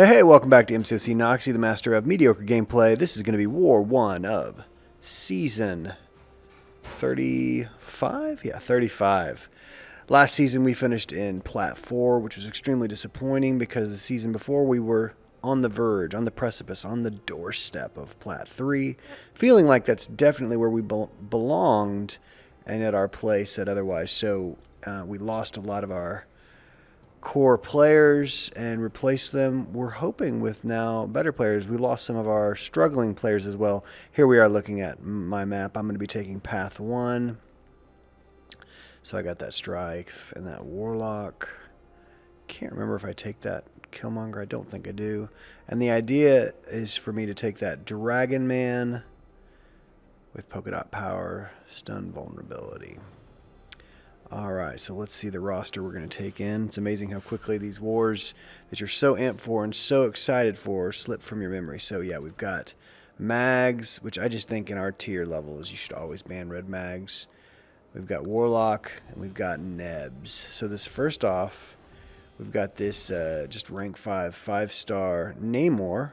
Hey, welcome back to MCOC Noxie, the master of mediocre gameplay. This is going to be War 1 of Season 35? Yeah, 35. Last season we finished in Plat 4, which was extremely disappointing because the season before we were on the verge, on the precipice, on the doorstep of Plat 3, feeling like that's definitely where we belonged, and yet our play said otherwise. So we lost a lot of our core players and replace them, we're hoping, with now better players. We lost some of our struggling players as well. Here we are looking at my map. I'm going to be taking path 1. So I got that strike and that warlock. Can't remember if I take that killmonger. I don't think I do. And the idea is for me to take that dragon man with polka dot power, stun vulnerability. Alright, so let's see the roster we're going to take in. It's amazing how quickly these wars that you're so amped for and so excited for slip from your memory. So yeah, we've got mags, which I just think in our tier levels you should always ban red mags. We've got warlock, and we've got nebs. So this first off, we've got this just rank 5, 5-star Namor.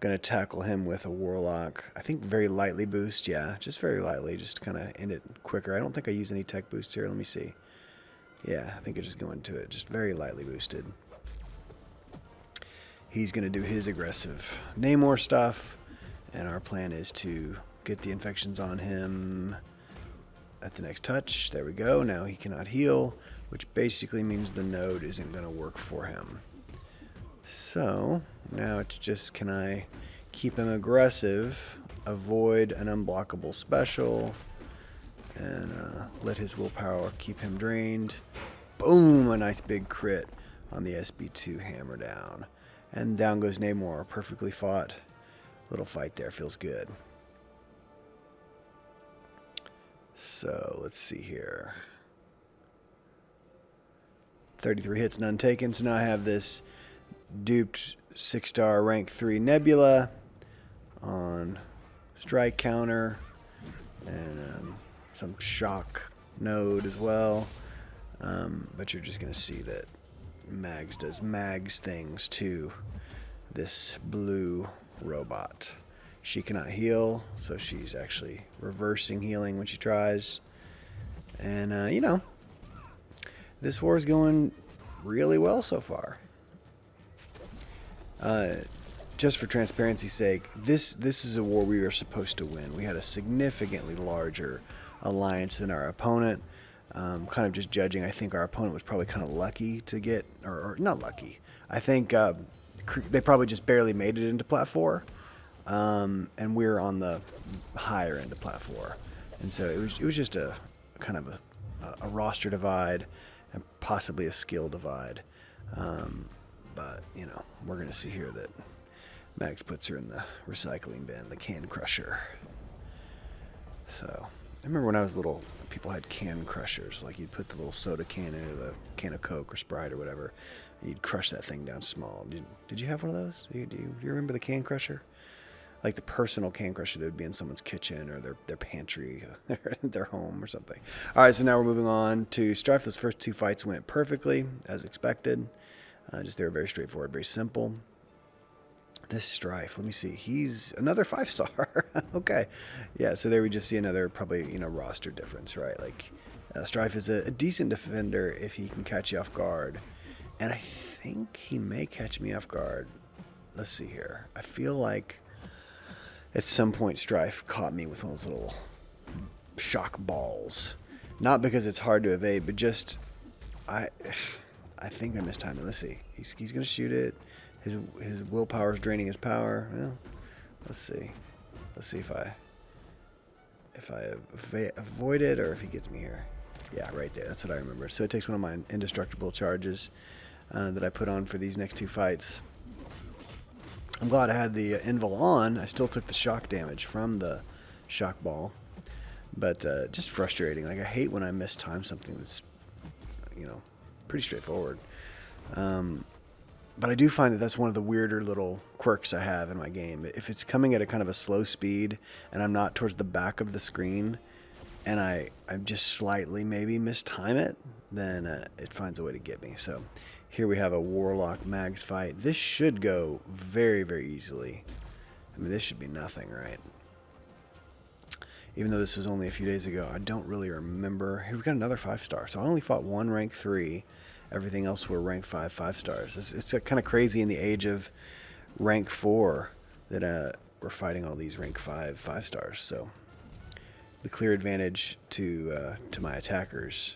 Gonna tackle him with a warlock. I think very lightly boost. Yeah, just very lightly, just kind of end it quicker. I don't think I use any tech boosts here. Let me see. Yeah, I think I just go into it, just very lightly boosted. He's gonna do his aggressive Namor stuff, and our plan is to get the infections on him at the next touch. There we go. Now he cannot heal, which basically means the node isn't gonna work for him. So now it's just, can I keep him aggressive, avoid an unblockable special, and let his willpower keep him drained. Boom, a nice big crit on the SB2 hammer down. And down goes Namor, perfectly fought. Little fight there, feels good. So let's see here. 33 hits, none taken. So now I have this duped 6-star rank 3 Nebula on strike counter, and some shock node as well. But you're just going to see that Mags does Mags things to this blue robot. She cannot heal, so she's actually reversing healing when she tries. And, you know, this war is going really well so far. Just for transparency's sake, this is a war we were supposed to win. We had a significantly larger alliance than our opponent. Kind of just judging, I think our opponent was probably kind of lucky to get, or not lucky. I think they probably just barely made it into Plat 4, and we're on the higher end of Plat 4. And so it was just a kind of a roster divide and possibly a skill divide. But, you know, we're going to see here that Max puts her in the recycling bin, the can crusher. So, I remember when I was little, people had can crushers. Like, you'd put the little soda can into the can of Coke or Sprite or whatever, and you'd crush that thing down small. Did you have one of those? Do you remember the can crusher? Like the personal can crusher that would be in someone's kitchen or their pantry, their home or something. All right, so now we're moving on to Strife. Those first 2 fights went perfectly, as expected. They were very straightforward, very simple. This Strife, let me see. He's another 5-star. Okay. Yeah, so there we just see another probably, roster difference, right? Like, Strife is a decent defender if he can catch you off guard. And I think he may catch me off guard. Let's see here. I feel like at some point Strife caught me with one of those little shock balls. Not because it's hard to evade, but just I think I mistimed it. Let's see. He's going to shoot it. His willpower is draining his power. Well, let's see. Let's see if I avoid it or if he gets me here. Yeah, right there. That's what I remember. So it takes one of my indestructible charges that I put on for these next 2 fights. I'm glad I had the invul on. I still took the shock damage from the shock ball. But just frustrating. Like, I hate when I mistime something that's, pretty straightforward. But I do find that that's one of the weirder little quirks I have in my game. If it's coming at a kind of a slow speed and I'm not towards the back of the screen and I just slightly maybe mistime it, then it finds a way to get me. So Here we have a Warlock Mags fight. This should go very, very easily. I mean, this should be nothing, right? Even though this was only a few days ago, I don't really remember. Here we got another 5-star. So I only fought one rank 3. Everything else were rank 5, 5-stars. It's kind of crazy in the age of rank 4 that we're fighting all these rank 5, 5-stars. So the clear advantage to my attackers,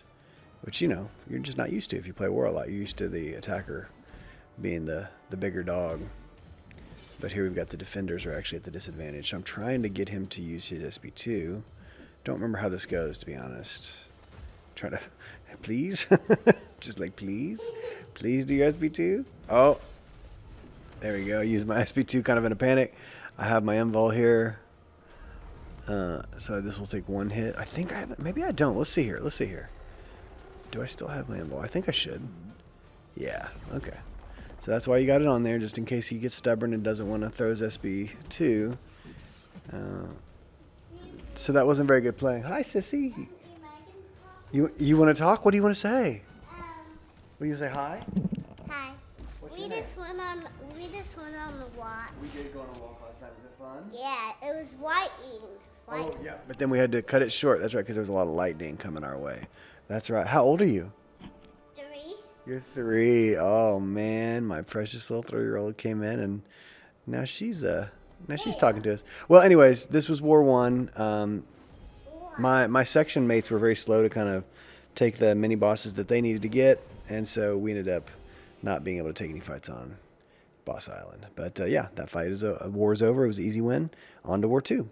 which, you know, you're just not used to if you play war a lot. You're used to the attacker being the bigger dog. But here we've got the defenders are actually at the disadvantage. So I'm trying to get him to use his SB2. Don't remember how this goes, to be honest. Try to, please? Just like, please? Please do your SB2? Oh, there we go. Use my SB2 kind of in a panic. I have my MVOL here. So this will take 1 hit. I think I have it. Maybe I don't. Let's see here. Let's see here. Do I still have my MVOL? I think I should. Yeah, okay. So that's why you got it on there, just in case he gets stubborn and doesn't want to throw his SB2. So that wasn't very good play. Hi, sissy. You want to talk? What do you want to say? What do you say? Hi. Hi. We just went on the walk. We did go on a walk last night. Was it fun? Yeah, it was lightning. Oh yeah. But then we had to cut it short. That's right, because there was a lot of lightning coming our way. That's right. How old are you? 3. You're 3. Oh man, my precious little 3-year-old came in, and now she's talking to us. Well, anyways, this was War 1. My section mates were very slow to kind of take the mini bosses that they needed to get, and so we ended up not being able to take any fights on Boss Island. But yeah, that fight war is over. It was an easy win. On to War 2.